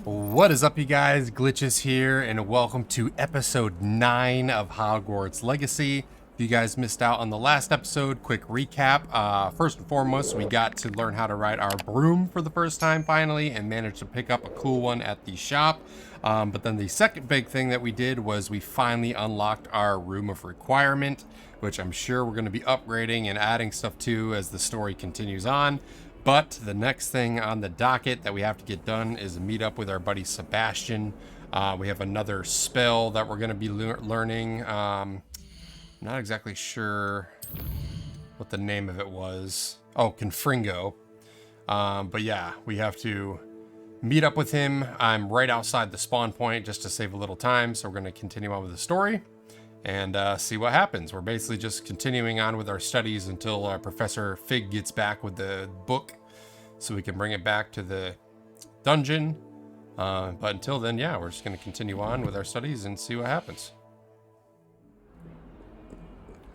What is up, you guys? Glitches here, and welcome to episode 9 of Hogwarts Legacy. If you guys missed out on the last episode, quick recap. First and foremost, we got to learn how to ride our broom for the first time finally, and managed to pick up a cool one at the shop. But then the second big thing that we did was we finally unlocked our Room of Requirement, which I'm sure we're going to be upgrading and adding stuff to as the story continues on. But the next thing on the docket that we have to get done is meet up with our buddy Sebastian. We have another spell that we're going to be learning. Not exactly sure what the name of it was. Oh, Confringo. But yeah, we have to meet up with him. I'm right outside the spawn point just to save a little time. So we're going to continue on with the story and see what happens. We're basically just continuing on with our studies until Professor Fig gets back with the book so we can bring it back to the dungeon. But until then, yeah, we're just going to continue on with our studies and see what happens.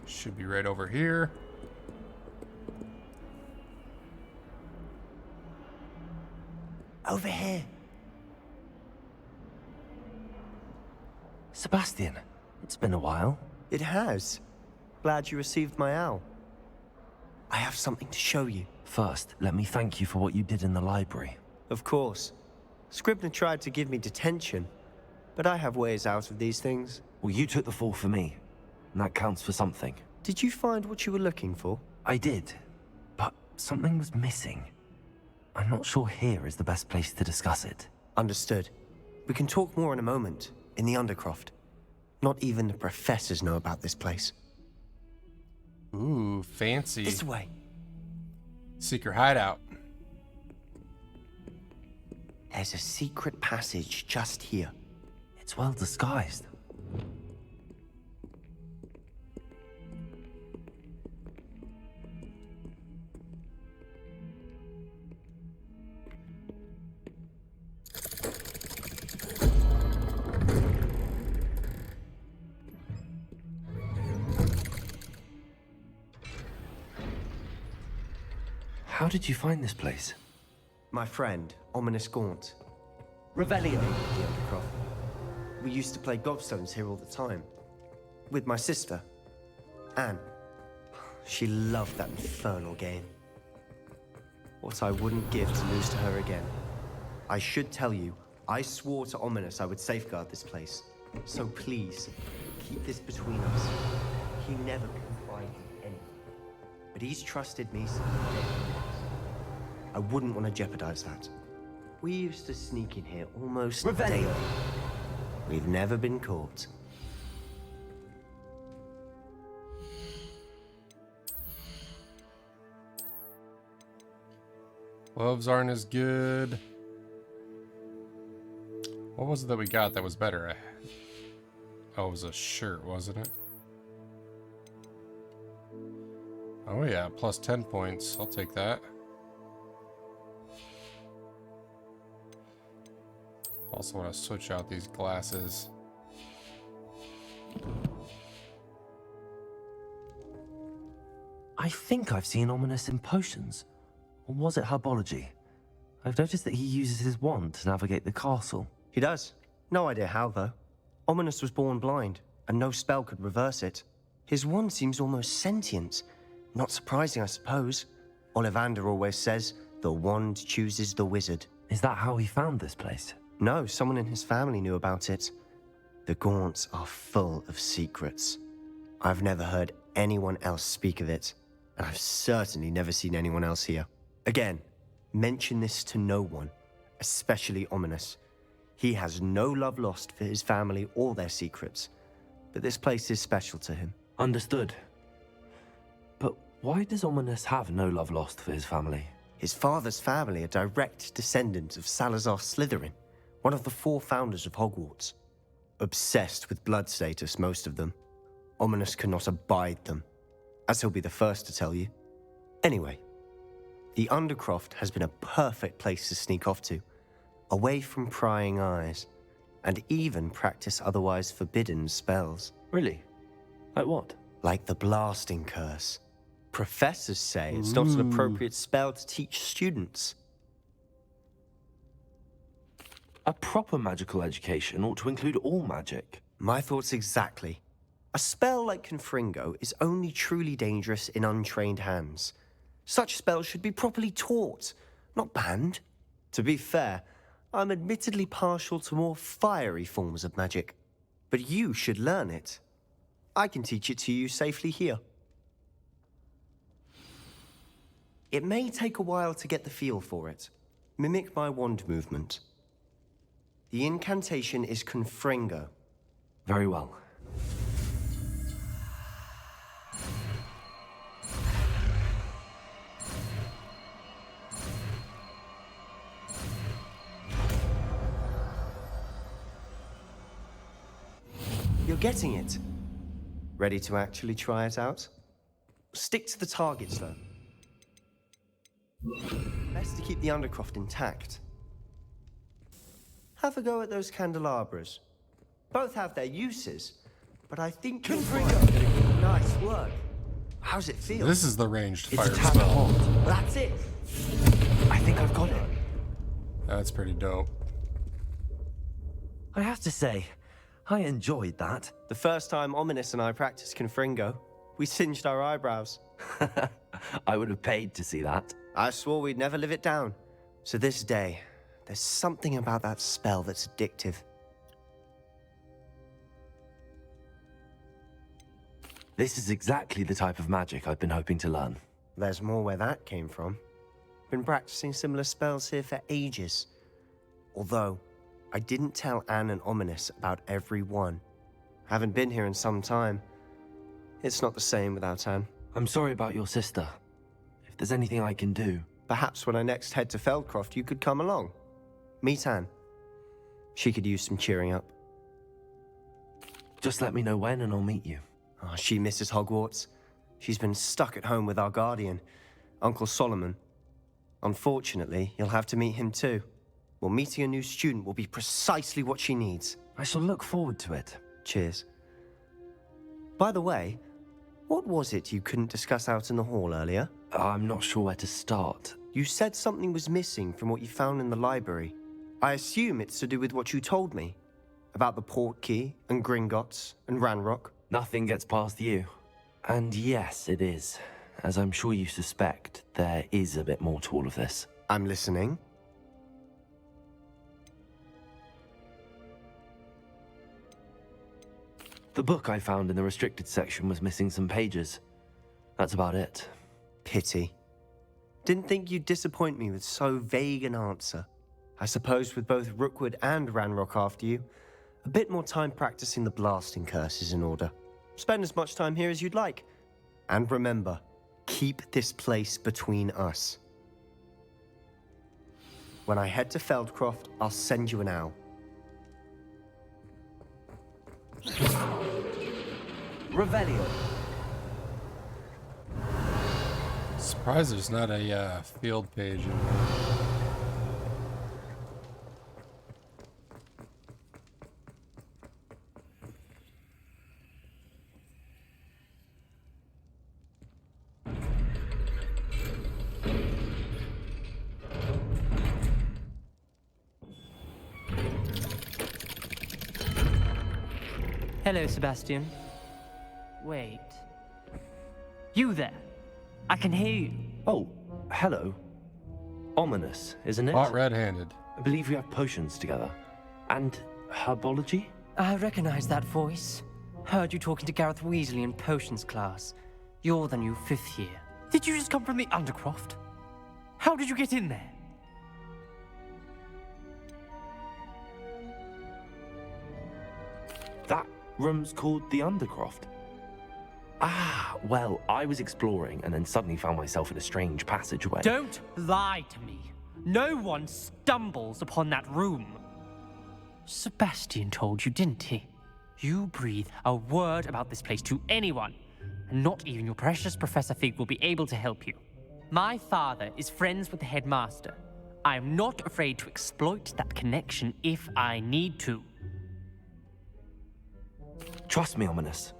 Should be right over here. Over here. Sebastian, it's been a while. It has. Glad you received my owl. I have something to show you. First, let me thank you for what you did in the library. Of course. Scribner tried to give me detention, but I have ways out of these things. Well, you took the fall for me, and that counts for something. Did you find what you were looking for? I did, but something was missing. I'm not sure here is the best place to discuss it. Understood. We can talk more in a moment, in the Undercroft. Not even the professors know about this place. Ooh, fancy. This way. Secret hideout. There's a secret passage just here. It's well disguised. How did you find this place? My friend, Ominous Gaunt. Revelio. The Undercroft. We used to play gobstones here all the time. With my sister, Anne. She loved that infernal game. What I wouldn't give to lose to her again. I should tell you, I swore to Ominous I would safeguard this place. So please, keep this between us. He never confided in anyone. But he's trusted me since the day he met. I wouldn't want to jeopardize that. We used to sneak in here almost daily. We've never been caught. Gloves aren't as good. What was it that we got that was better? Oh, it was a shirt, wasn't it? Oh yeah, plus 10 points. I'll take that. Also want to switch out these glasses. I think I've seen Ominous in potions. Or was it herbology? I've noticed that he uses his wand to navigate the castle. He does. No idea how, though. Ominous was born blind, and no spell could reverse it. His wand seems almost sentient. Not surprising, I suppose. Ollivander always says, the wand chooses the wizard. Is that how he found this place? No, someone in his family knew about it. The Gaunts are full of secrets. I've never heard anyone else speak of it, and I've certainly never seen anyone else here. Again, mention this to no one, especially Ominous. He has no love lost for his family or their secrets, but this place is special to him. Understood. But why does Ominous have no love lost for his family? His father's family are direct descendants of Salazar Slytherin, one of the 4 founders of Hogwarts. Obsessed with blood status, most of them. Ominous cannot abide them, as he'll be the first to tell you. Anyway, the Undercroft has been a perfect place to sneak off to, away from prying eyes, and even practice otherwise forbidden spells. Really? Like what? Like the blasting curse. Professors say it's not an appropriate spell to teach students. A proper magical education ought to include all magic. My thoughts exactly. A spell like Confringo is only truly dangerous in untrained hands. Such spells should be properly taught, not banned. To be fair, I'm admittedly partial to more fiery forms of magic. But you should learn it. I can teach it to you safely here. It may take a while to get the feel for it. Mimic my wand movement. The incantation is Confringo. Very well. You're getting it. Ready to actually try it out? Stick to the targets, though. Best to keep the Undercroft intact. Have a go at those candelabras. Both have their uses, but I think you'll find nice work. How's it feel? This is the ranged It's fire a tad spell. hot. That's it. I think I've got it. That's pretty dope. I have to say, I enjoyed that. The first time Ominous and I practiced Confringo, we singed our eyebrows. I would have paid to see that. I swore we'd never live it down. So this day, there's something about that spell that's addictive. This is exactly the type of magic I've been hoping to learn. There's more where that came from. Been practicing similar spells here for ages. Although, I didn't tell Anne and Ominous about every one. Haven't been here in some time. It's not the same without Anne. I'm sorry about your sister. If there's anything I can do... Perhaps when I next head to Feldcroft, you could come along. Meet Anne. She could use some cheering up. Just let me know when and I'll meet you. Oh, she misses Hogwarts. She's been stuck at home with our guardian, Uncle Solomon. Unfortunately, you'll have to meet him too. Well, meeting a new student will be precisely what she needs. I shall look forward to it. Cheers. By the way, what was it you couldn't discuss out in the hall earlier? I'm not sure where to start. You said something was missing from what you found in the library. I assume it's to do with what you told me. About the port key, and Gringotts, and Ranrock. Nothing gets past you. And yes, it is. As I'm sure you suspect, there is a bit more to all of this. I'm listening. The book I found in the restricted section was missing some pages. That's about it. Pity. Didn't think you'd disappoint me with so vague an answer. I suppose with both Rookwood and Ranrock after you, a bit more time practicing the blasting curse is in order. Spend as much time here as you'd like. And remember, keep this place between us. When I head to Feldcroft, I'll send you an owl. Revelio. Surprised there's not a field page in there. Hello, Sebastian. Wait. You there? I can hear you. Oh, hello. Ominous, isn't it? Caught red-handed. I believe we have potions together. And herbology? I recognize that voice. Heard you talking to Gareth Weasley in potions class. You're the new 5th year. Did you just come from the Undercroft? How did you get in there? That room's called the Undercroft. Ah, well, I was exploring and then suddenly found myself in a strange passageway. Don't lie to me. No one stumbles upon that room. Sebastian told you, didn't he? You breathe a word about this place to anyone, and not even your precious Professor Fig will be able to help you. My father is friends with the headmaster. I am not afraid to exploit that connection if I need to. Trust me, Ominous.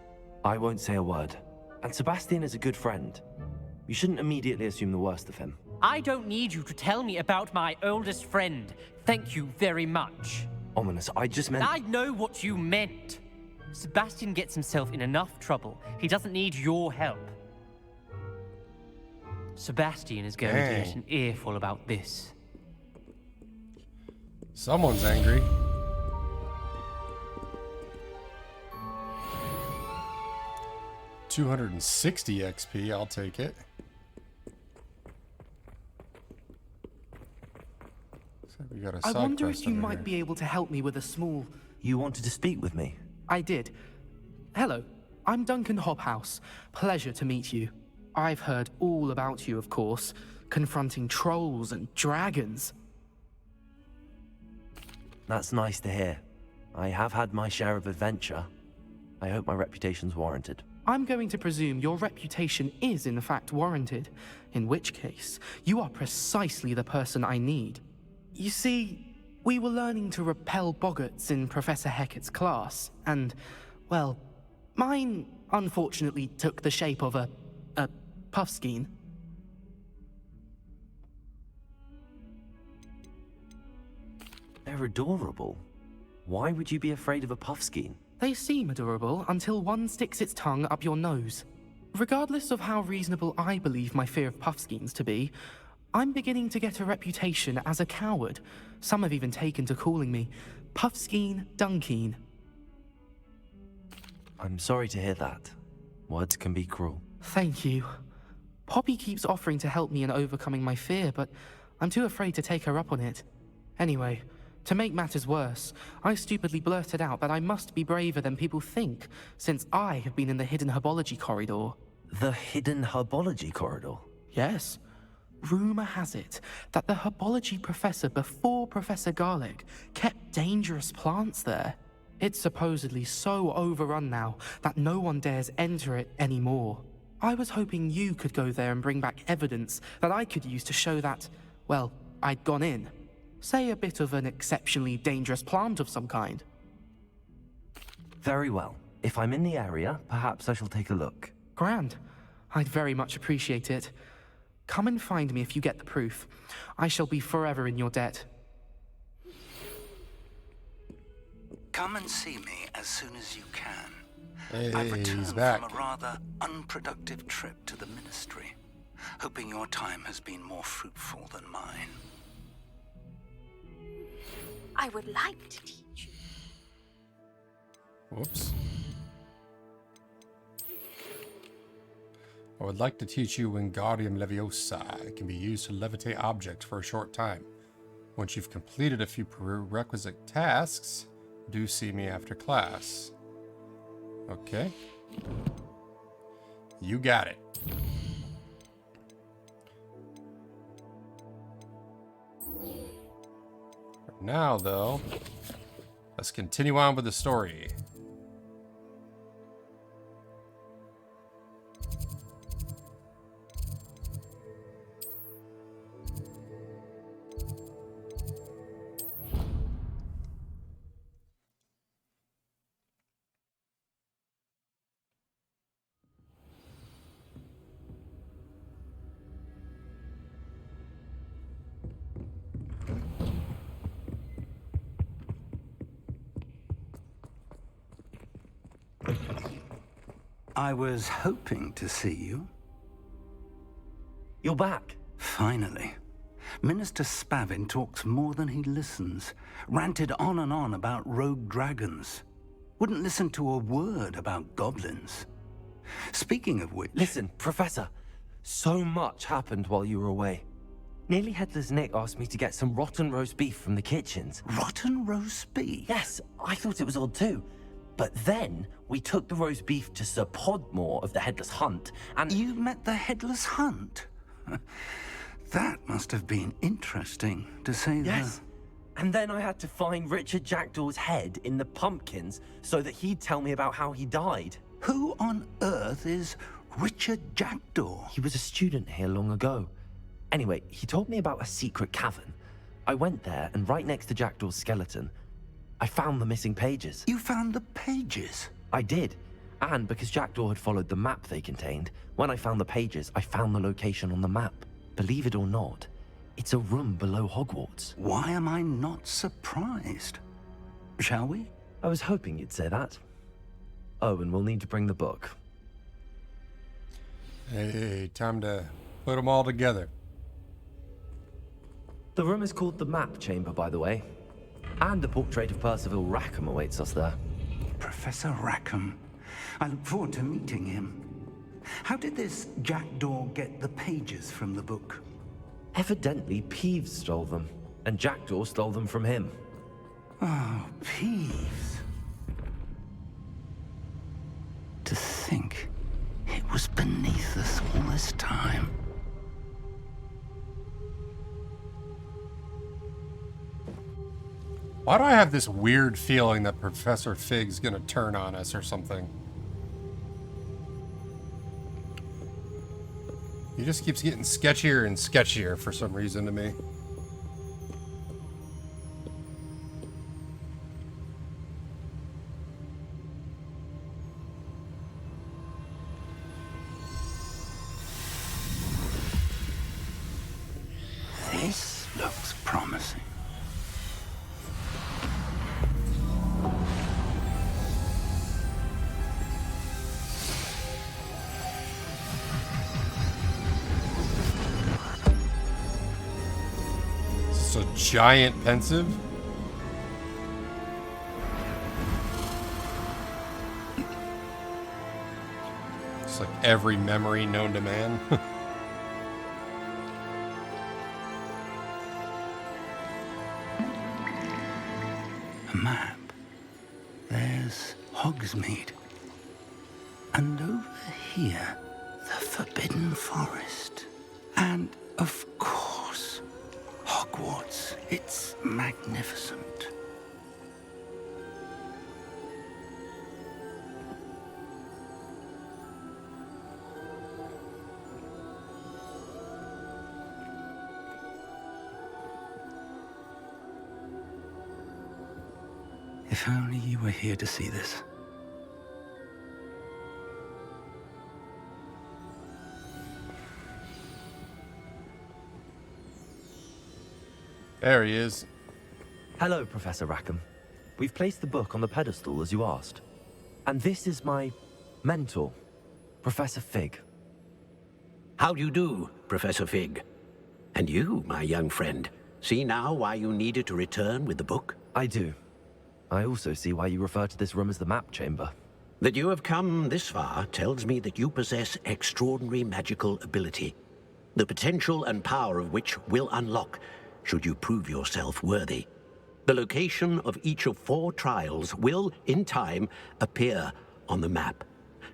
I won't say a word. And Sebastian is a good friend. You shouldn't immediately assume the worst of him. I don't need you to tell me about my oldest friend. Thank you very much. Ominous, I just meant... I know what you meant. Sebastian gets himself in enough trouble. He doesn't need your help. Sebastian is going to get an earful about this. Someone's angry. $260 XP, I'll take it. So we got a I side wonder quest if you over might here. be able to help me with a small... You wanted to speak with me? I did. Hello, I'm Duncan Hobhouse. Pleasure to meet you. I've heard all about you, of course, confronting trolls and dragons. That's nice to hear. I have had my share of adventure. I hope my reputation's warranted. I'm going to presume your reputation is in fact warranted, in which case, you are precisely the person I need. You see, we were learning to repel boggarts in Professor Hecat's class, and, well, mine unfortunately took the shape of a puffskein. They're adorable. Why would you be afraid of a puffskein? They seem adorable until one sticks its tongue up your nose. Regardless of how reasonable I believe my fear of puffskeins to be, I'm beginning to get a reputation as a coward. Some have even taken to calling me Puffskein Dunkeen. I'm sorry to hear that. Words can be cruel. Thank you. Poppy keeps offering to help me in overcoming my fear, but I'm too afraid to take her up on it. Anyway, to make matters worse, I stupidly blurted out that I must be braver than people think, since I have been in the hidden herbology corridor. The hidden herbology corridor? Yes. Rumor has it that the herbology professor before Professor Garlic kept dangerous plants there. It's supposedly so overrun now that no one dares enter it anymore. I was hoping you could go there and bring back evidence that I could use to show that, well, I'd gone in. Say a bit of an exceptionally dangerous plant of some kind. Very well. If I'm in the area, perhaps I shall take a look. Grand. I'd very much appreciate it. Come and find me if you get the proof. I shall be forever in your debt. Come and see me as soon as you can. Hey, I've returned he's from back. a rather unproductive trip to the Ministry, hoping your time has been more fruitful than mine. I would like to teach you. Whoops. I would like to teach you Wingardium Leviosa. It can be used to levitate objects for a short time. Once you've completed a few prerequisite tasks, do see me after class. Okay. You got it. Now, though, let's continue on with the story. I was hoping to see you. You're back. Finally. Minister Spavin talks more than he listens. Ranted on and on about rogue dragons. Wouldn't listen to a word about goblins. Speaking of which... Listen, Professor. So much happened while you were away. Nearly Headless Nick asked me to get some rotten roast beef from the kitchens. Rotten roast beef? Yes, I thought it was odd too. But then we took the roast beef to Sir Podmore of the Headless Hunt, and... You met the Headless Hunt? That must have been interesting, to say the... Yes. And then I had to find Richard Jackdaw's head in the pumpkins so that he'd tell me about how he died. Who on earth is Richard Jackdaw? He was a student here long ago. Anyway, he told me about a secret cavern. I went there, and right next to Jackdaw's skeleton, I found the missing pages. You found the pages? I did. And because Jackdaw had followed the map they contained, when I found the pages, I found the location on the map. believe it or not, it's a room below Hogwarts. Why am I not surprised? Shall we? I was hoping you'd say that. Oh, and we'll need to bring the book. Hey, time to put them all together. The room is called the Map Chamber, by the way. And a portrait of Percival Rackham awaits us there. Professor Rackham. I look forward to meeting him. How did this jackdaw get the pages from the book? Evidently, Peeves stole them, and Jackdaw stole them from him. Oh, Peeves. To think it was beneath us all this time. Why do I have this weird feeling that Professor Fig's gonna turn on us or something? He just keeps getting sketchier and sketchier for some reason to me. This looks promising. It's a giant pensive. It's like every memory known to man. A map. There's Hogsmeade. And over here, the Forbidden Forest. And, of course, Hogwarts. It's magnificent. If only you were here to see this. There he is. Hello, Professor Rackham. We've placed the book on the pedestal as you asked. And this is my mentor, Professor Fig. How do you do, Professor Fig? And you, my young friend, see now why you needed to return with the book? I do. I also see why you refer to this room as the Map Chamber. That you have come this far tells me that you possess extraordinary magical ability, the potential and power of which will unlock should you prove yourself worthy. The location of each of 4 trials will, in time, appear on the map.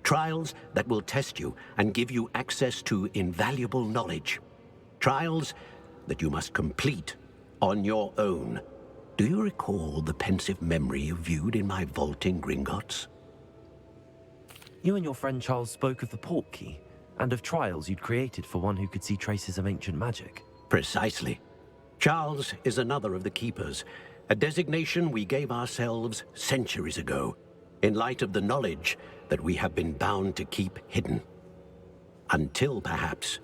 Trials that will test you and give you access to invaluable knowledge. Trials that you must complete on your own. Do you recall the pensive memory you viewed in my vault in Gringotts? You and your friend Charles spoke of the portkey and of trials you'd created for one who could see traces of ancient magic. Precisely. Charles is another of the Keepers, a designation we gave ourselves centuries ago, in light of the knowledge that we have been bound to keep hidden. Until perhaps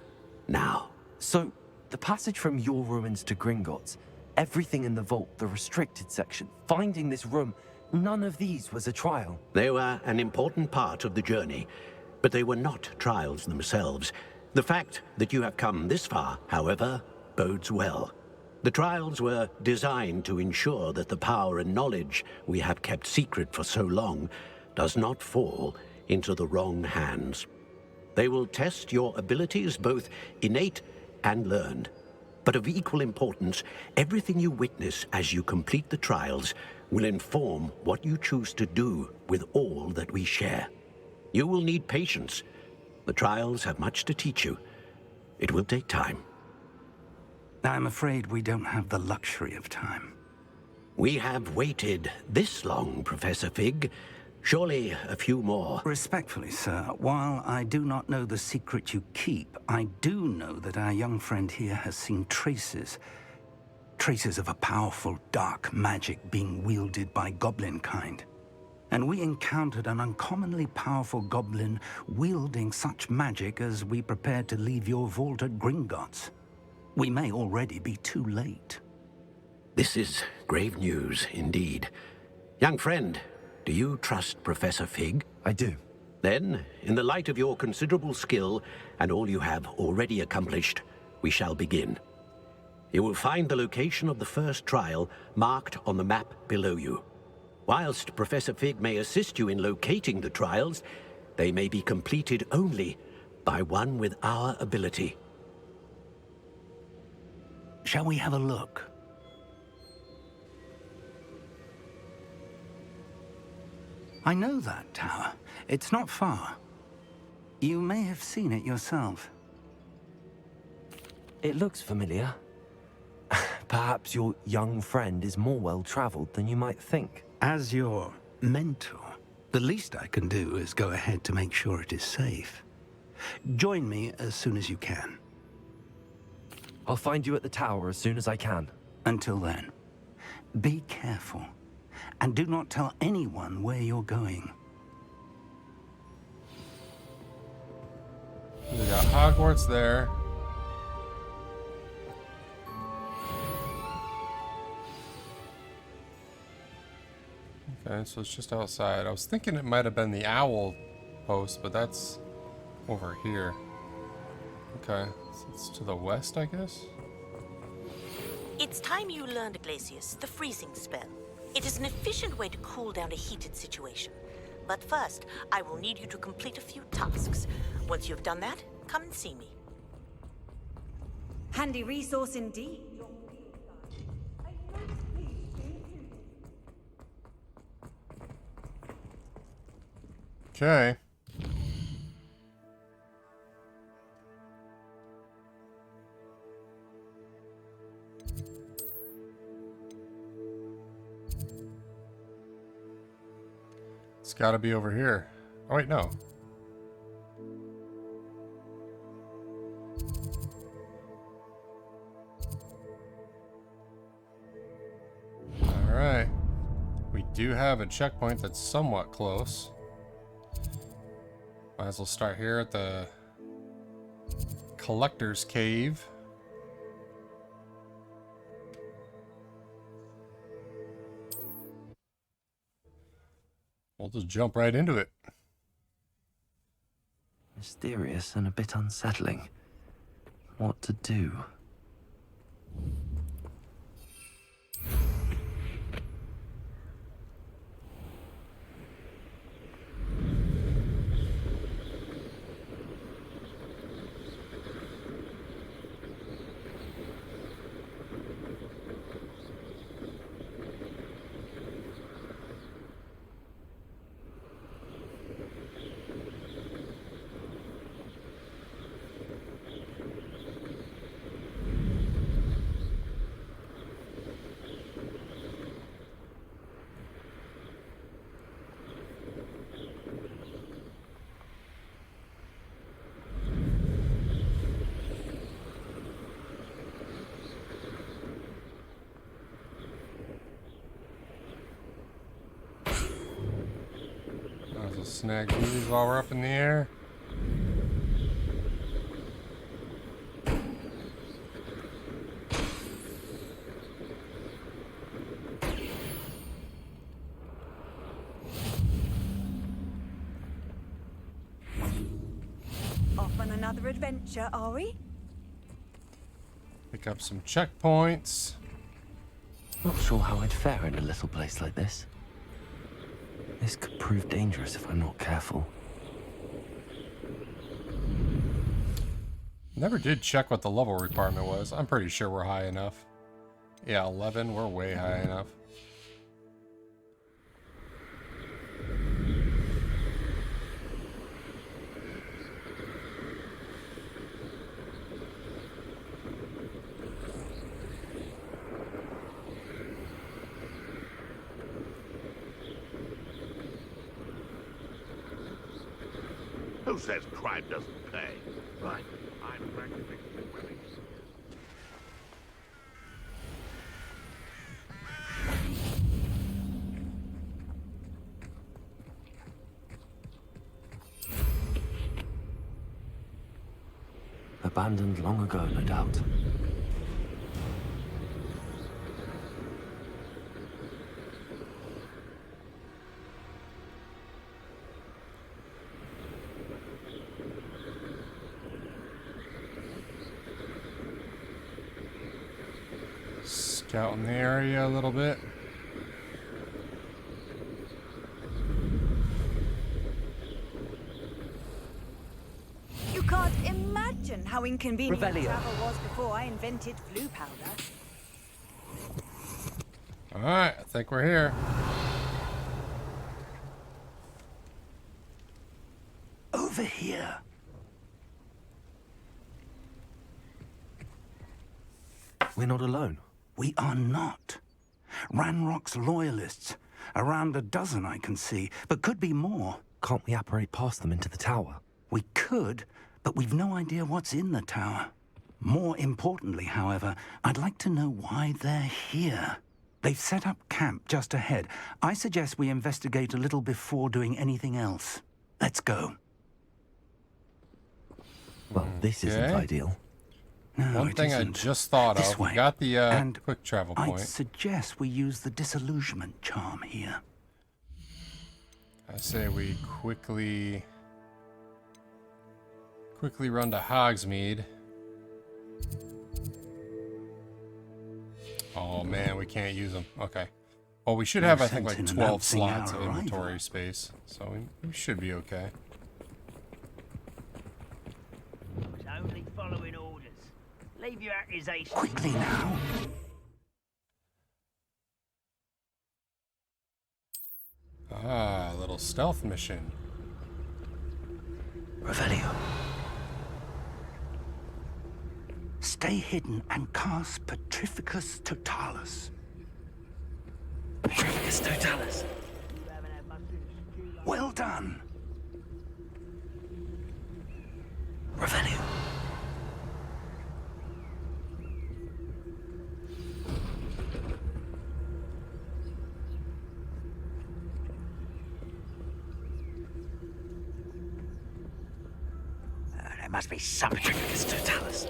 now. So, the passage from your ruins to Gringotts, everything in the vault, the restricted section, finding this room, none of these was a trial. They were an important part of the journey, but they were not trials themselves. The fact that you have come this far, however, bodes well. The trials were designed to ensure that the power and knowledge we have kept secret for so long does not fall into the wrong hands. They will test your abilities, both innate and learned. But of equal importance, everything you witness as you complete the trials will inform what you choose to do with all that we share. You will need patience. The trials have much to teach you. It will take time. I'm afraid we don't have the luxury of time. We have waited this long, Professor Fig. Surely a few more. Respectfully, sir, while I do not know the secret you keep, I do know that our young friend here has seen traces of a powerful dark magic being wielded by goblin kind. And we encountered an uncommonly powerful goblin wielding such magic as we prepared to leave your vault at Gringotts. We may already be too late. This is grave news indeed. Young friend, do you trust Professor Fig? I do. Then, in the light of your considerable skill and all you have already accomplished, we shall begin. You will find the location of the first trial marked on the map below you. Whilst Professor Fig may assist you in locating the trials, they may be completed only by one with our ability. Shall we have a look? I know that tower. It's not far. You may have seen it yourself. It looks familiar. Perhaps your young friend is more well-traveled than you might think. As your mentor, the least I can do is go ahead to make sure it is safe. Join me as soon as you can. I'll find you at the tower as soon as I can. Until then, be careful. And do not tell anyone where you're going. We got Hogwarts there. Okay, so it's just outside. I was thinking it might have been the owl post, but that's over here. Okay, so it's to the west, I guess? It's time you learned, Glacius, the freezing spell. It is an efficient way to cool down a heated situation. But first, I will need you to complete a few tasks. Once you've done that, come and see me. Handy resource indeed. Okay. It's gotta be over here. Oh wait, no. Alright. We do have a checkpoint that's somewhat close. Might as well start here at the Collector's Cave. We'll just jump right into it. Mysterious and a bit unsettling. What to do? Snag these while we're up in the air. Off on another adventure, are we? Pick up some checkpoints. Not sure how I'd fare in a little place like this. This could prove dangerous if I'm not careful. Never did check what the level requirement was. I'm pretty sure we're high enough. Yeah, 11, we're way high enough. Who says crime doesn't pay? Right. I'm practically willing. Abandoned long ago, no doubt. Scout in the area a little bit. You can't imagine how inconvenient Revelio. travel was before I invented flu powder. Alright, I think we're here. Over here. We're not alone. We are not. Ranrock's loyalists. Around a dozen I can see, but could be more. Can't we apparate past them into the tower? We could, but we've no idea what's in the tower. More importantly, however, I'd like to know why they're here. They've set up camp just ahead. I suggest we investigate a little before doing anything else. Let's go. Well, this isn't Okay. ideal. No, One it thing I isn't. just thought This of, we way. got the And quick travel I'd point. suggest we use the disillusionment charm here. I say we quickly run to Hogsmeade. Oh man, we can't use them. Okay. Well, we should have, I think, like sense in 12 announcing slots our of arrival. inventory space, so we should be okay. Was only following orders. Leave your accusations. Quickly now. Ah, a little stealth mission. Revelio. Stay hidden and cast Petrificus Totalis. Petrificus Totalis. Well done. Revelio. There must be something. Petrificus Totalis.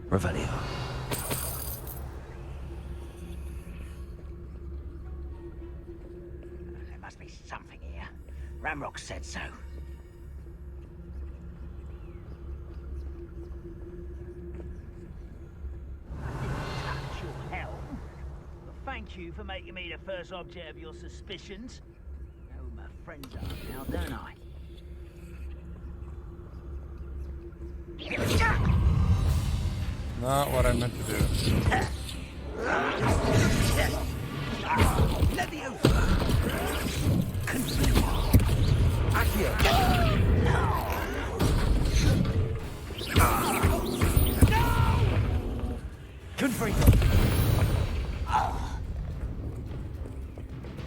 Revelio. There must be something here. Ramrock said so. I didn't touch your helm. But thank you for making me the first object of your suspicions. I know who my friends are now, don't I? Not what I meant to do.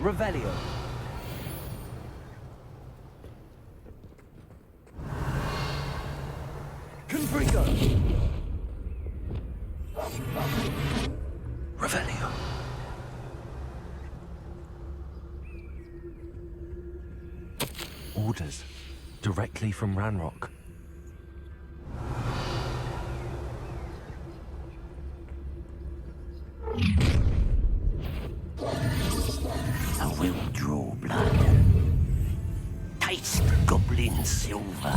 Revelio. Confringo. Revelio. Orders directly from Ranrock. I will draw blood. Taste goblin silver.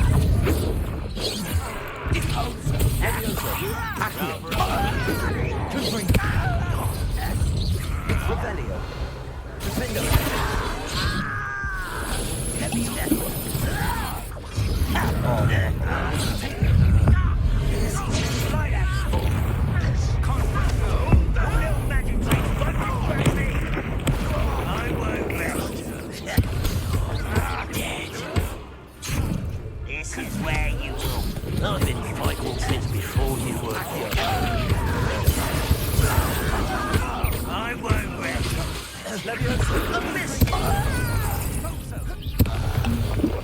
Revelio. This is where you will. I've been fighting since before you were here. I won't rest.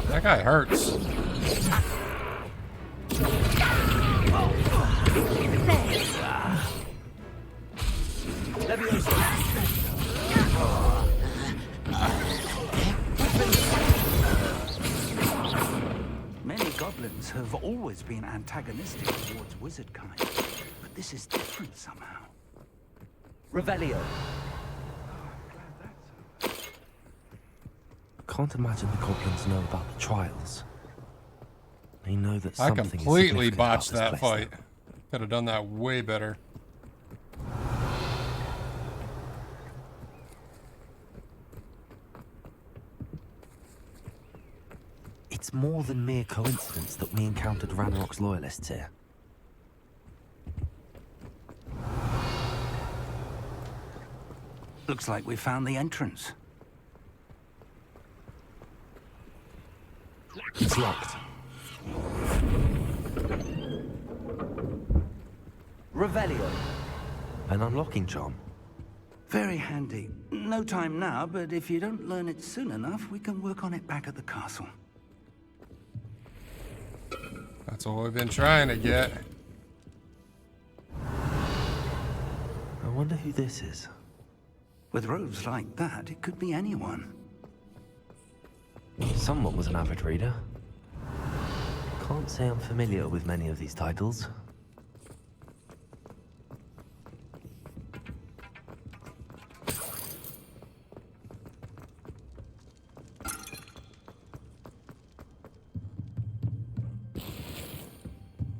That guy hurts. goblins have always been antagonistic towards wizard kind, but this is different somehow. Revelio. Can't imagine the goblins know about the trials. They know that I something completely is significant botched about that this place fight. Could have done that way better. It's more than mere coincidence that we encountered Ranrock's loyalists here. Looks like we found the entrance. It's locked. Revelio. An unlocking charm. Very handy. No time now, but if you don't learn it soon enough, we can work on it back at the castle. That's what we've been trying to get. I wonder who this is. With robes like that, it could be anyone. Someone was an avid reader. Can't say I'm familiar with many of these titles.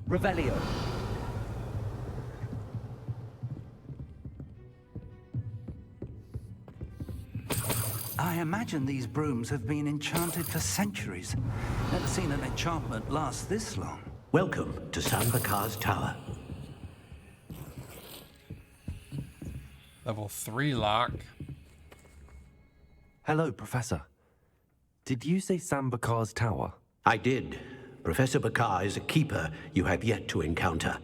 Revelio. I imagine these brooms have been enchanted for centuries. Never seen an enchantment last this long. Welcome to San Bakar's Tower. Level 3 lock. Hello, Professor. Did you say Sam Bakar's tower? I did. Professor Bakar is a keeper you have yet to encounter.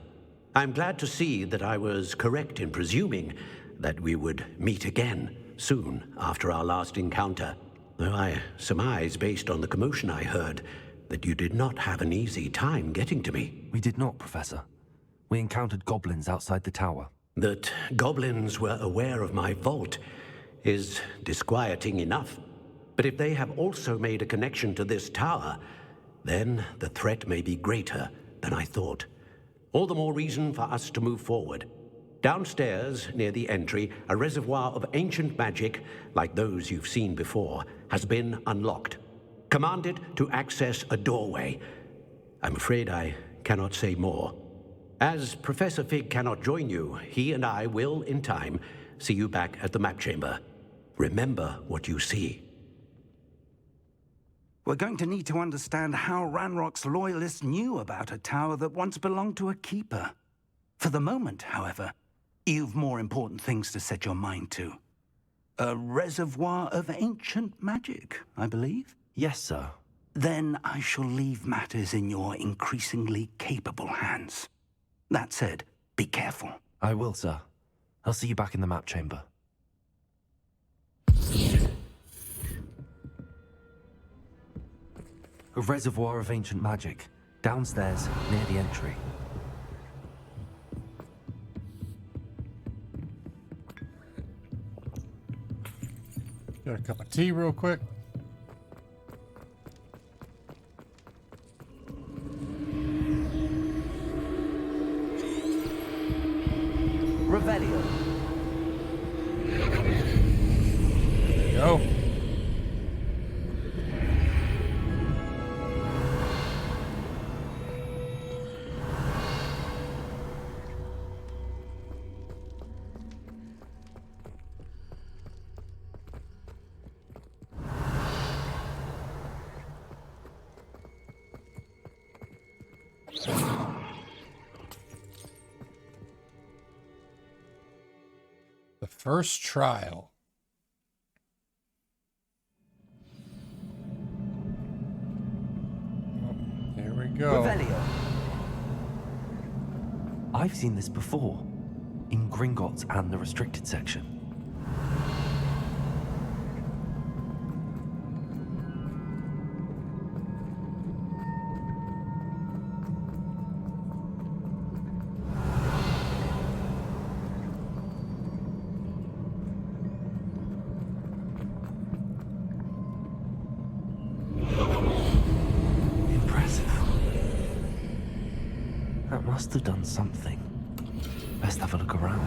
I'm glad to see that I was correct in presuming that we would meet again soon after our last encounter, though I surmise, based on the commotion I heard, that you did not have an easy time getting to me. We did not, Professor. We encountered goblins outside the tower. That goblins were aware of my vault is disquieting enough. But if they have also made a connection to this tower, then the threat may be greater than I thought. All the more reason for us to move forward. Downstairs, near the entry, a reservoir of ancient magic, like those you've seen before, has been unlocked. Command it to access a doorway. I'm afraid I cannot say more. As Professor Fig cannot join you, he and I will, in time, see you back at the map chamber. Remember what you see. We're going to need to understand how Ranrock's loyalists knew about a tower that once belonged to a keeper. For the moment, however, you've more important things to set your mind to. A reservoir of ancient magic, I believe? Yes, sir. Then I shall leave matters in your increasingly capable hands. That said, be careful. I will, sir. I'll see you back in the map chamber. A reservoir of ancient magic, downstairs near the entry. Get a cup of tea real quick. Revelio. There you go. The first trial. Oh, here we go. Revelio. I've seen this before, in Gringotts and the restricted section. Impressive. must have done something. Best have a look around.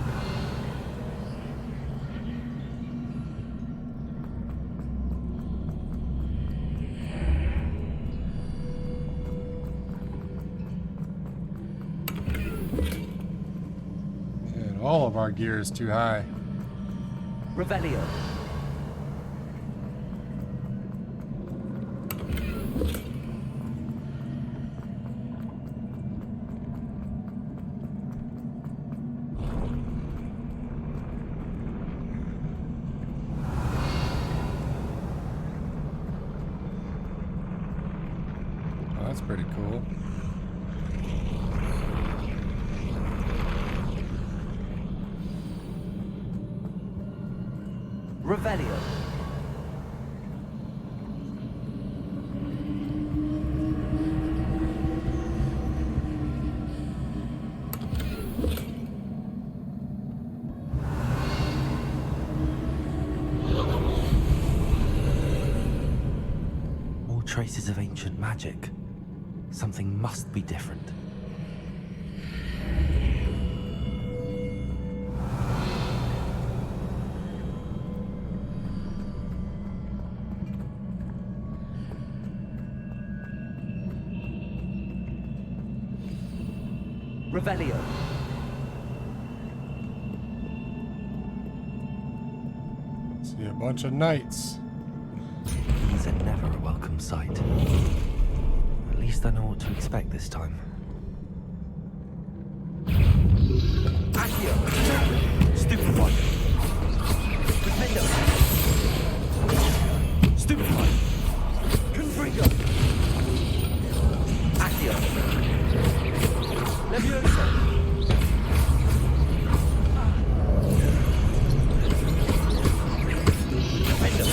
And all of our gear is too high. Revelio. Oh, that's pretty cool. Revelio. More traces of ancient magic. Something must be different. Revelio. See a bunch of knights. These are never a welcome sight. At least I know what to expect this time. Accio! Stupefy! Defendo! Stupefy! Confringo! Accio! Leviosa! Defendo!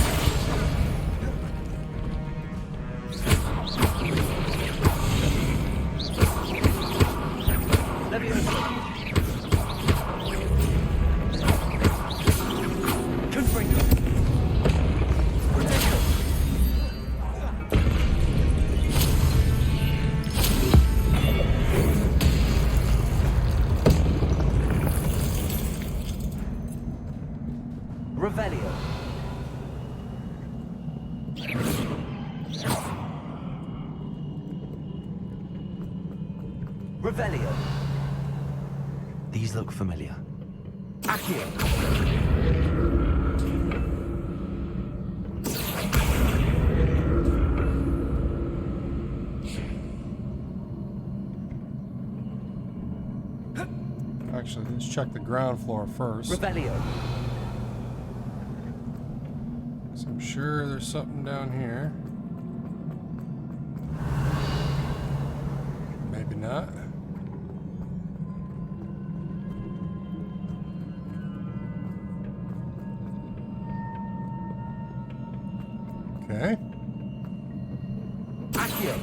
Leviosa! Confringo! Protecto! Revelio. Revelio. These look familiar. Accio. Actually, let's check the ground floor first. Revelio. So I'm sure there's something down here. Maybe not. Okay. Accio.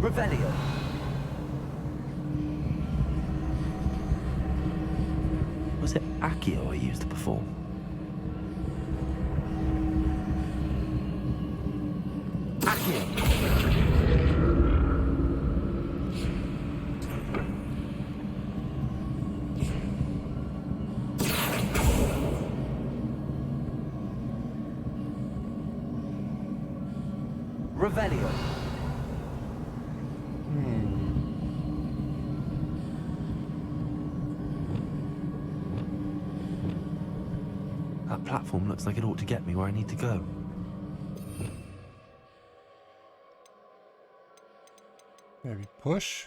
Revelio. Was it Accio I used before? Accio. Revelio. That platform looks like it ought to get me where I need to go. Maybe push.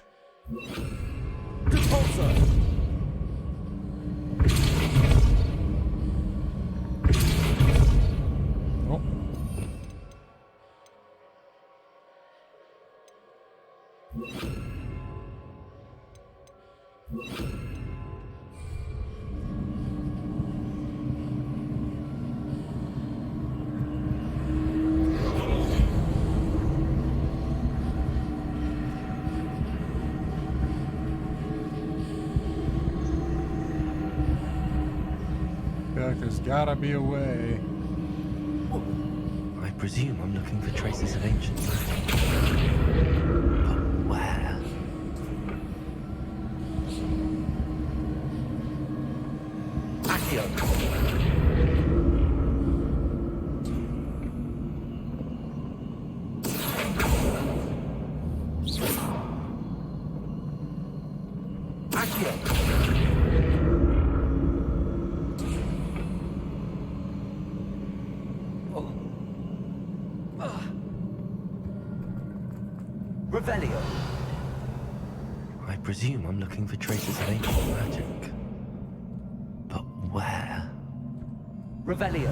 Repulsor! Oh. Jack, there's gotta be a way. I presume I'm looking for traces of ancient magic. But where? Accio! Revelio. I presume I'm looking for traces of ancient magic. But where? Revelio.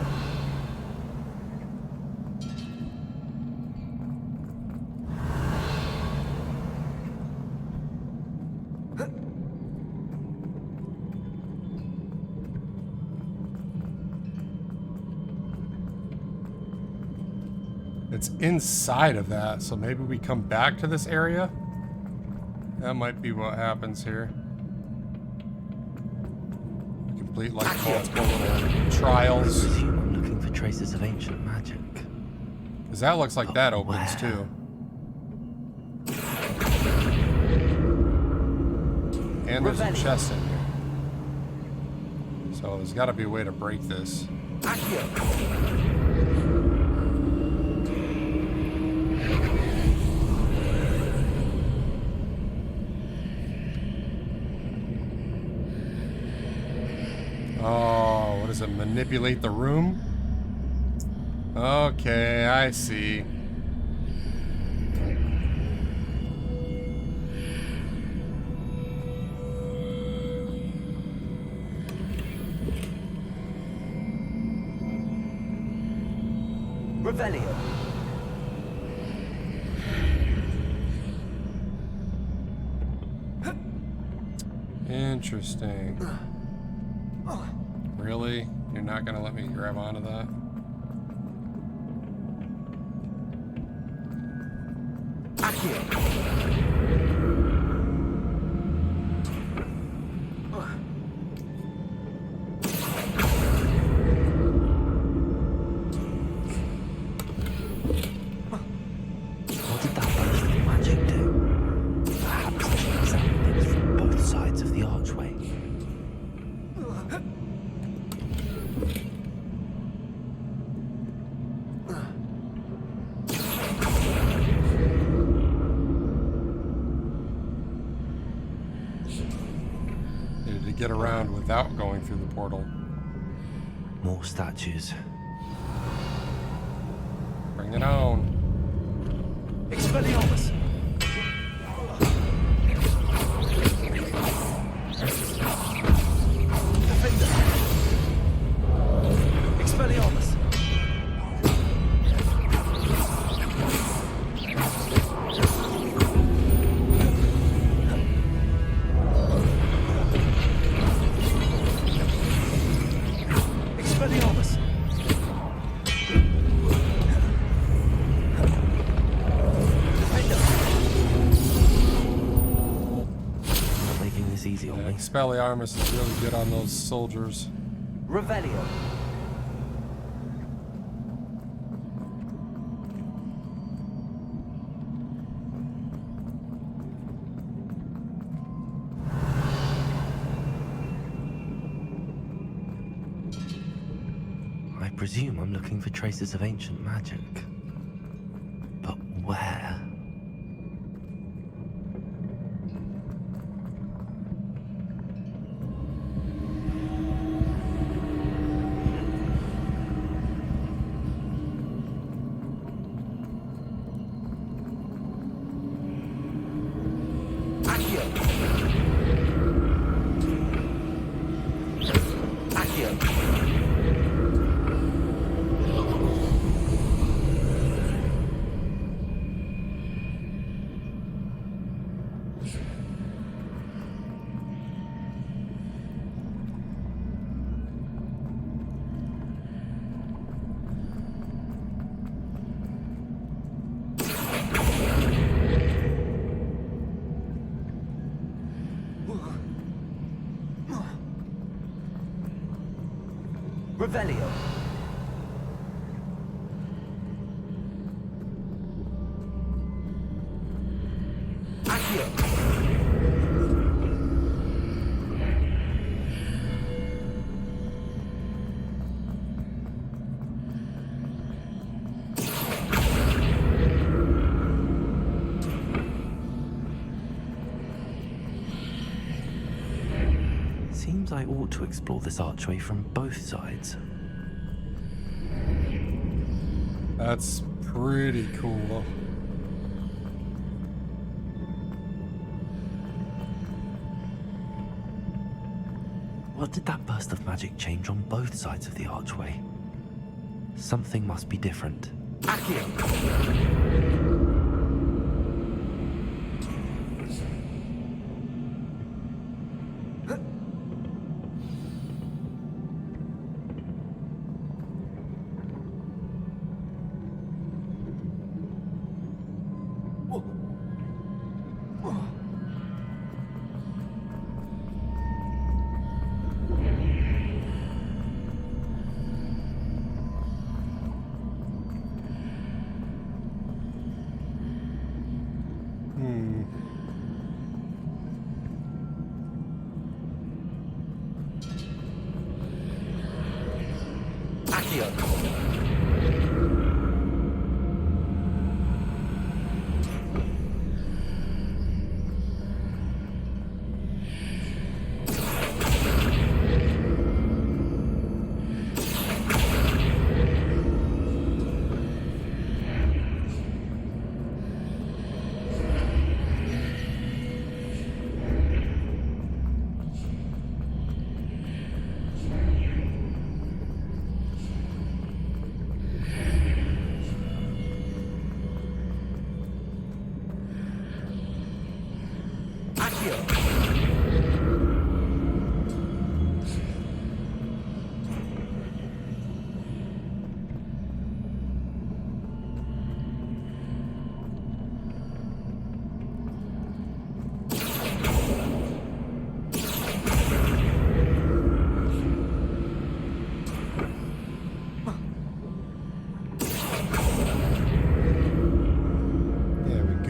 It's inside of that, so maybe we come back to this area? That might be what happens here. We complete like multiple little trials. I presume I'm looking for traces of ancient magic. Because that looks like that opens too. And there's a chest in here. So there's got to be a way to break this. Oh, what does it manipulate the room? Okay, I see. Revelio. Interesting. Really? You're not gonna let me grab onto that? What did that burst of magic do? Perhaps I should examine things from both sides of the archway. Needed to get around without going through the portal. More statues. Bring it on. Expelliarmus! Defender! Expelliarmus! Expelliarmus! Easy on me. Expelliarmus is really good on those soldiers. Revelio. I presume I'm looking for traces of ancient magic. But where? Revelio. Accio. Seems I ought to explore this archway from both sides. That's pretty cool. What did that burst of magic change on both sides of the archway? Something must be different. Accio!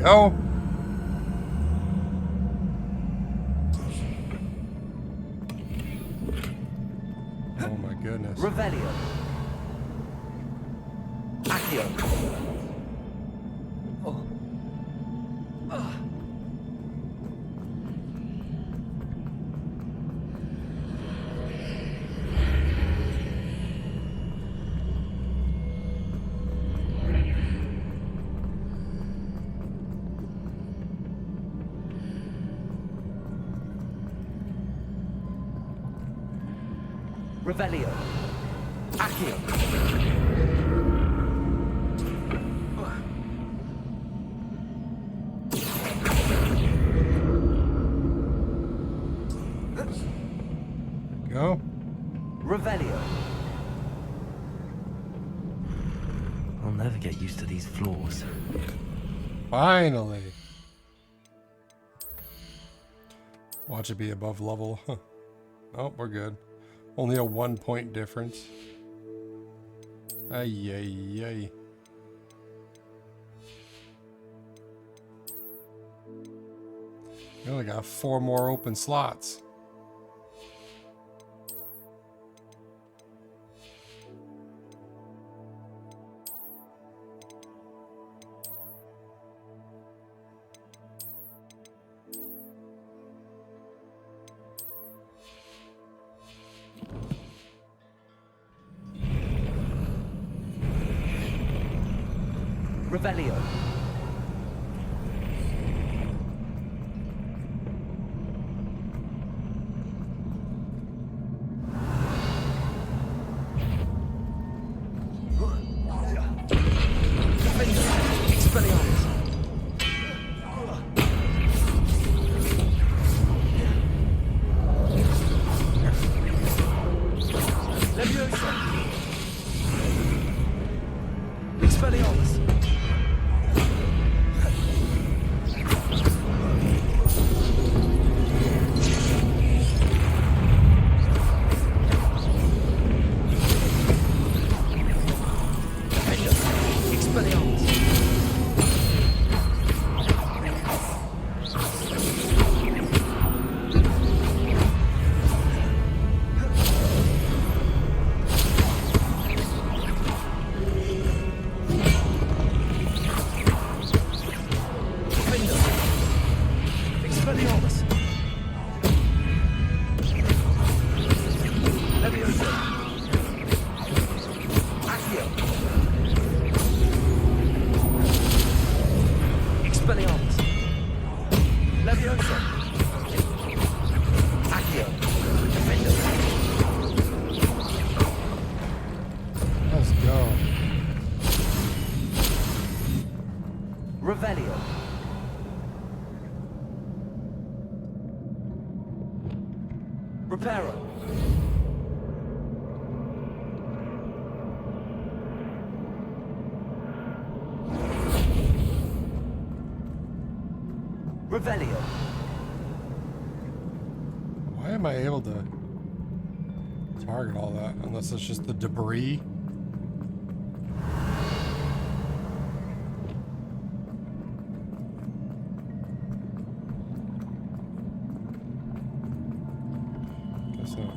Go. Oh my goodness. Revelio. Accio. Revelio. Accio. Go. Revelio. I'll never get used to these floors. Finally. Watch it be above level. Oh, we're good. Only a 1 point difference. Ay, ay, ay. We only got 4 more open slots. Revelio. Expelliarmus. Reparo. Revelio. Why am I able to target all that? Unless it's just the debris. Guess not.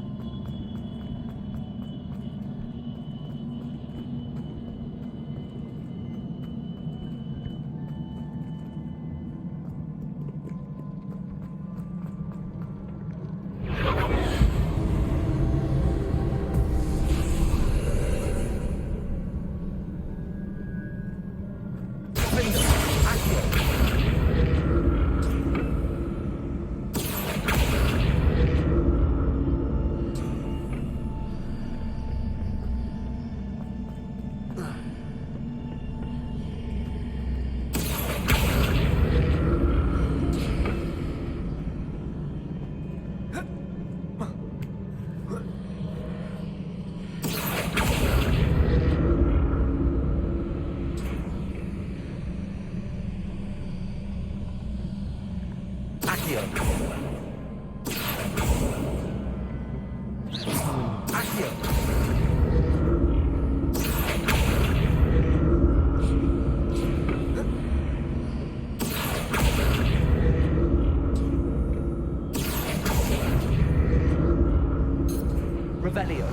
Revelio.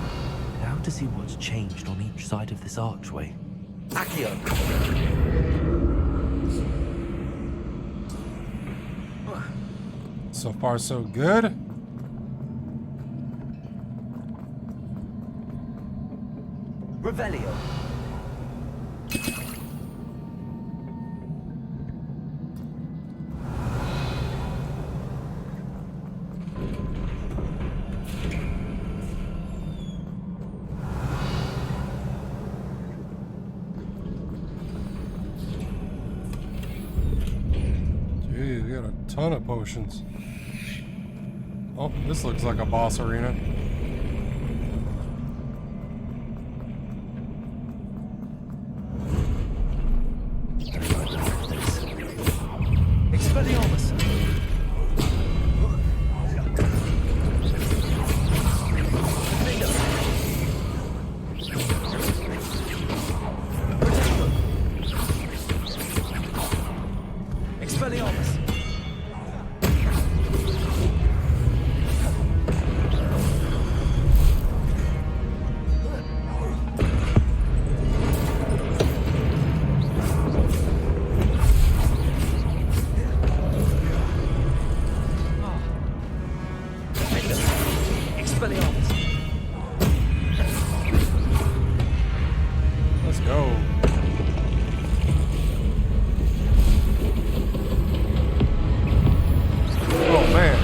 Now to see what's changed on each side of this archway. Accio. So far, so good. Revelio. Jeez, we got a ton of potions. Oh, this looks like a boss arena. Expelliarmus. Expelliarmus. Let's go. Oh man.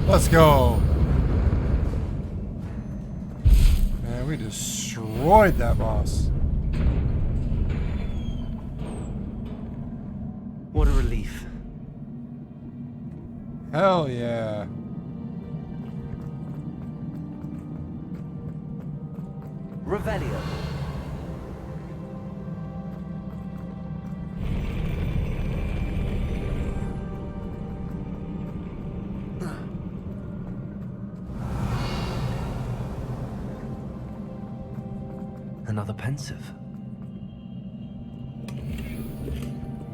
Let's go. And And we destroyed that boss. What a relief. Hell yeah. Revelio. Another pensive.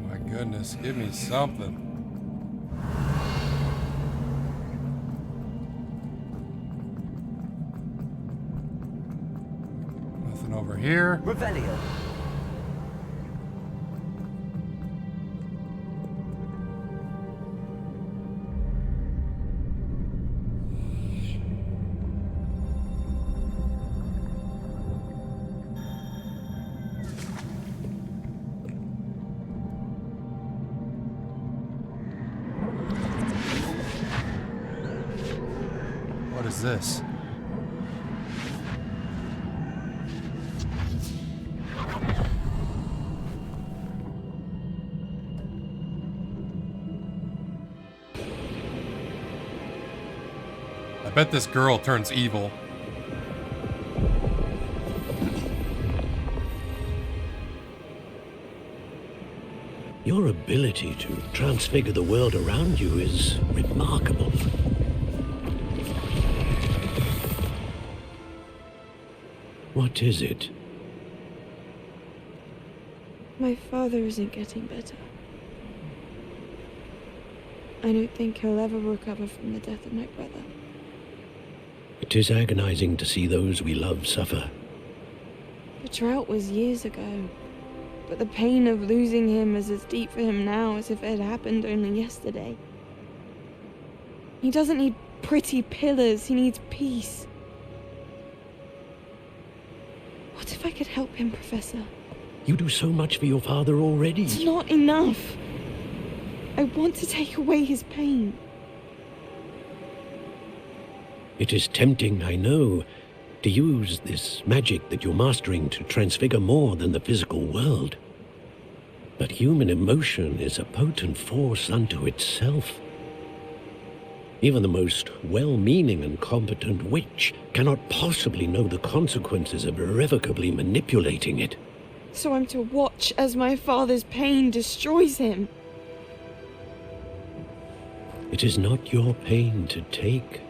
My goodness, give me something. Nothing over here. Revelio. What is this? I bet this girl turns evil. Your ability to transfigure the world around you is remarkable. What is it? My father isn't getting better. I don't think he'll ever recover from the death of my brother. It is agonizing to see those we love suffer. The drought was years ago, but the pain of losing him is as deep for him now as if it had happened only yesterday. He doesn't need pretty pillars, he needs peace. What if I could help him, Professor? You do so much for your father already. It's not enough. I want to take away his pain. It is tempting, I know, to use this magic that you're mastering to transfigure more than the physical world. But human emotion is a potent force unto itself. Even the most well-meaning and competent witch cannot possibly know the consequences of irrevocably manipulating it. So I'm to watch as my father's pain destroys him. It is not your pain to take.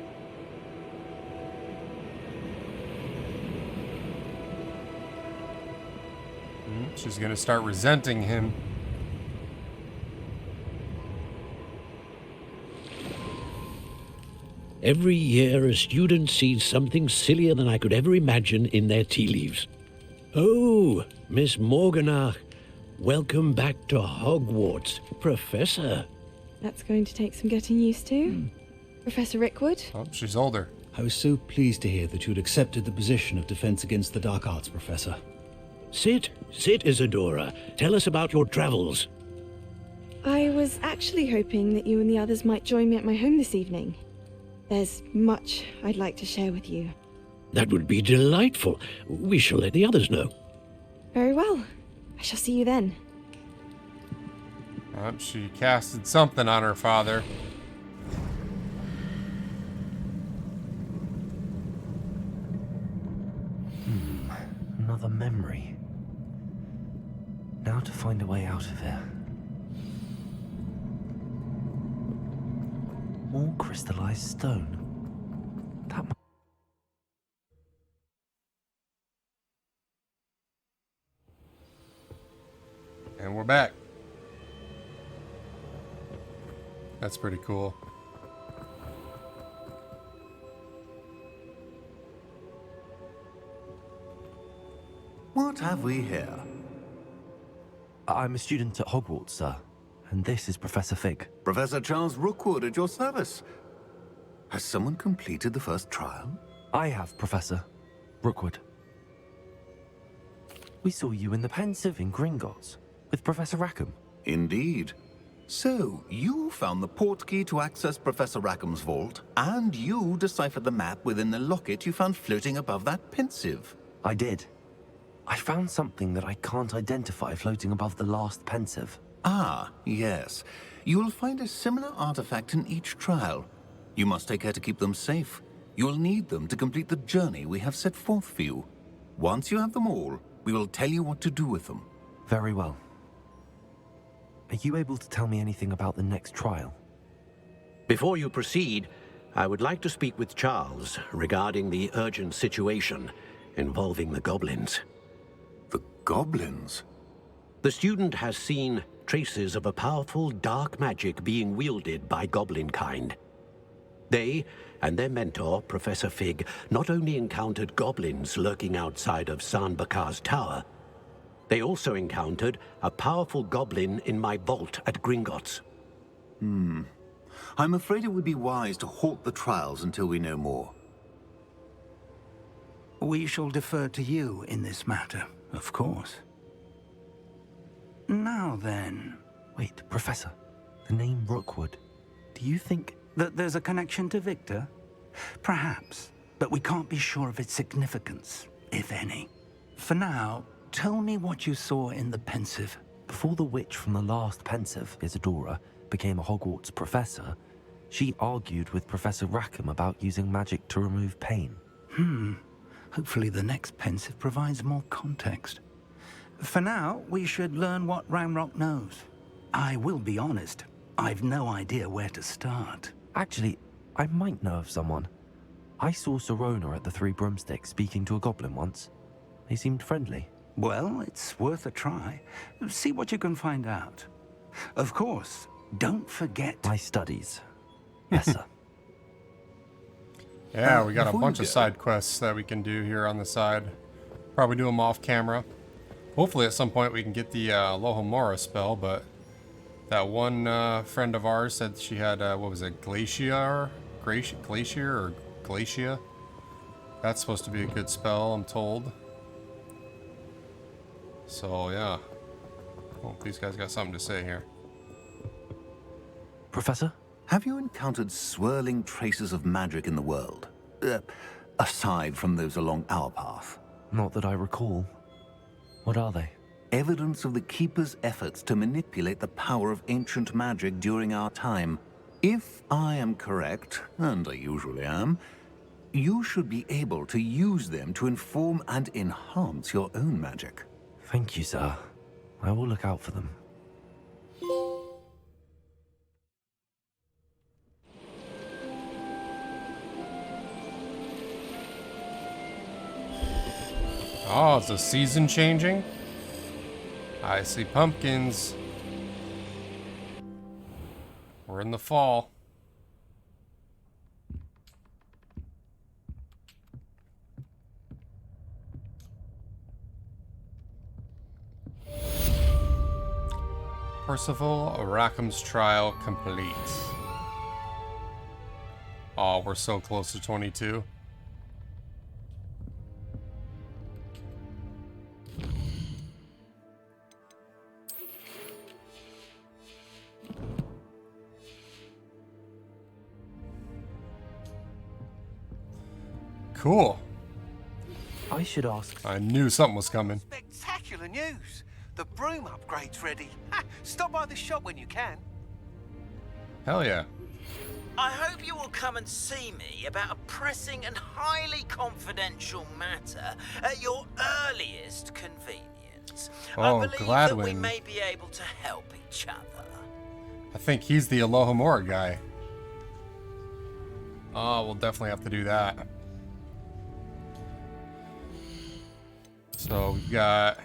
She's gonna start resenting him. Every year a student sees something sillier than I could ever imagine in their tea leaves. Oh, Miss Morganach, welcome back to Hogwarts, Professor. That's going to take some getting used to. Professor Rickwood? Oh, she's older. I was so pleased to hear that you'd accepted the position of Defense Against the Dark Arts, Professor. Sit, Isadora. Tell us about your travels. I was actually hoping that you and the others might join me at my home this evening. There's much I'd like to share with you. That would be delightful. We shall let the others know. Very well. I shall see you then. She casted something on her father. Another memory. Now to find a way out of here. More crystallized stone. That might... And we're back. That's pretty cool. What have we here? I'm a student at Hogwarts, sir. And this is Professor Fig. Professor Charles Rookwood at your service. Has someone completed the first trial? I have, Professor Rookwood. We saw you in the Pensive in Gringotts with Professor Rackham. Indeed. So, you found the port key to access Professor Rackham's vault, and you deciphered the map within the locket you found floating above that pensive. I did. I found something that I can't identify floating above the last pensive. Ah, yes. You will find a similar artifact in each trial. You must take care to keep them safe. You will need them to complete the journey we have set forth for you. Once you have them all, we will tell you what to do with them. Very well. Are you able to tell me anything about the next trial? Before you proceed, I would like to speak with Charles regarding the urgent situation involving the goblins. The goblins? The student has seen traces of a powerful dark magic being wielded by goblin kind. They and their mentor, Professor Fig, not only encountered goblins lurking outside of San Bakar's tower, they also encountered a powerful goblin in my vault at Gringotts. I'm afraid it would be wise to halt the trials until we know more. We shall defer to you in this matter, of course. Now then... Wait, Professor. The name Rookwood. Do you think... that there's a connection to Victor? Perhaps, but we can't be sure of its significance, if any. For now, tell me what you saw in the pensive. Before the witch from the last pensive, Isadora, became a Hogwarts professor, she argued with Professor Rackham about using magic to remove pain. Hopefully the next pensive provides more context. For now, we should learn what Ranrock knows. I will be honest, I've no idea where to start. Actually, I might know of someone. I saw Serona at the Three Broomsticks speaking to a goblin once. They seemed friendly. Well, it's worth a try. See what you can find out. Of course, don't forget... my studies. Yes, sir. Yeah, we got a before bunch you of go- side quests that we can do here on the side. Probably do them off camera. Hopefully at some point we can get the Lohomora spell, but that one friend of ours said she had, what was it, Glacier or Glacia? That's supposed to be a good spell, I'm told. So, yeah. Oh, these guys got something to say here. Professor? Have you encountered swirling traces of magic in the world? Aside from those along our path? Not that I recall. What are they? Evidence of the Keeper's efforts to manipulate the power of ancient magic during our time. If I am correct, and I usually am, you should be able to use them to inform and enhance your own magic. Thank you, sir. I will look out for them. Oh, is the season changing? I see pumpkins. We're in the fall. Percival Rackham's trial complete. Oh, we're so close to 22. Cool. I should ask. I knew something was coming. Spectacular news! The broom upgrade's ready. Ha, stop by the shop when you can. Hell yeah. I hope you will come and see me about a pressing and highly confidential matter at your earliest convenience. Oh, I believe that we Gladwin. may be able to help each other. I think he's the Alohomora guy. Oh, we'll definitely have to do that. So we've got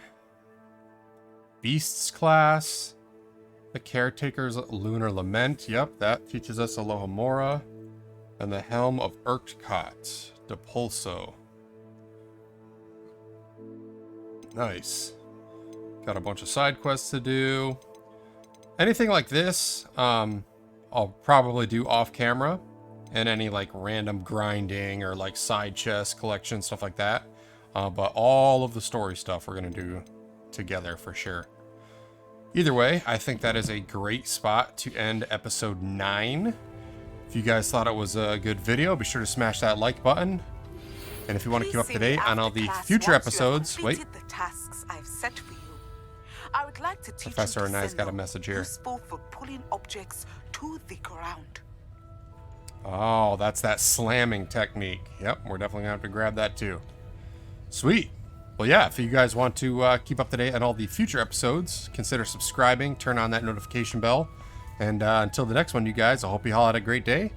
Beasts class, the Caretaker's Lunar Lament. Yep, that teaches us Alohomora. And the Helm of Urtkot, Depulso. Nice. Got a bunch of side quests to do. Anything like this, I'll probably do off camera. And any like random grinding or like side chest collection, stuff like that. But all of the story stuff we're going to do together for sure. Either way, I think that is a great spot to end episode 9. If you guys thought it was a good video, be sure to smash that like button. And if you want to keep up to date on all the future episodes, wait. The tasks I've set for you. I would like to teach Professor you and I's got a message here. useful for pulling objects to the ground. Oh, that's that slamming technique. Yep, we're definitely gonna have to grab that too. Sweet. Well, yeah, if you guys want to keep up to date on all the future episodes, consider subscribing, turn on that notification bell. And until the next one, you guys, I hope you all had a great day,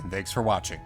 and thanks for watching.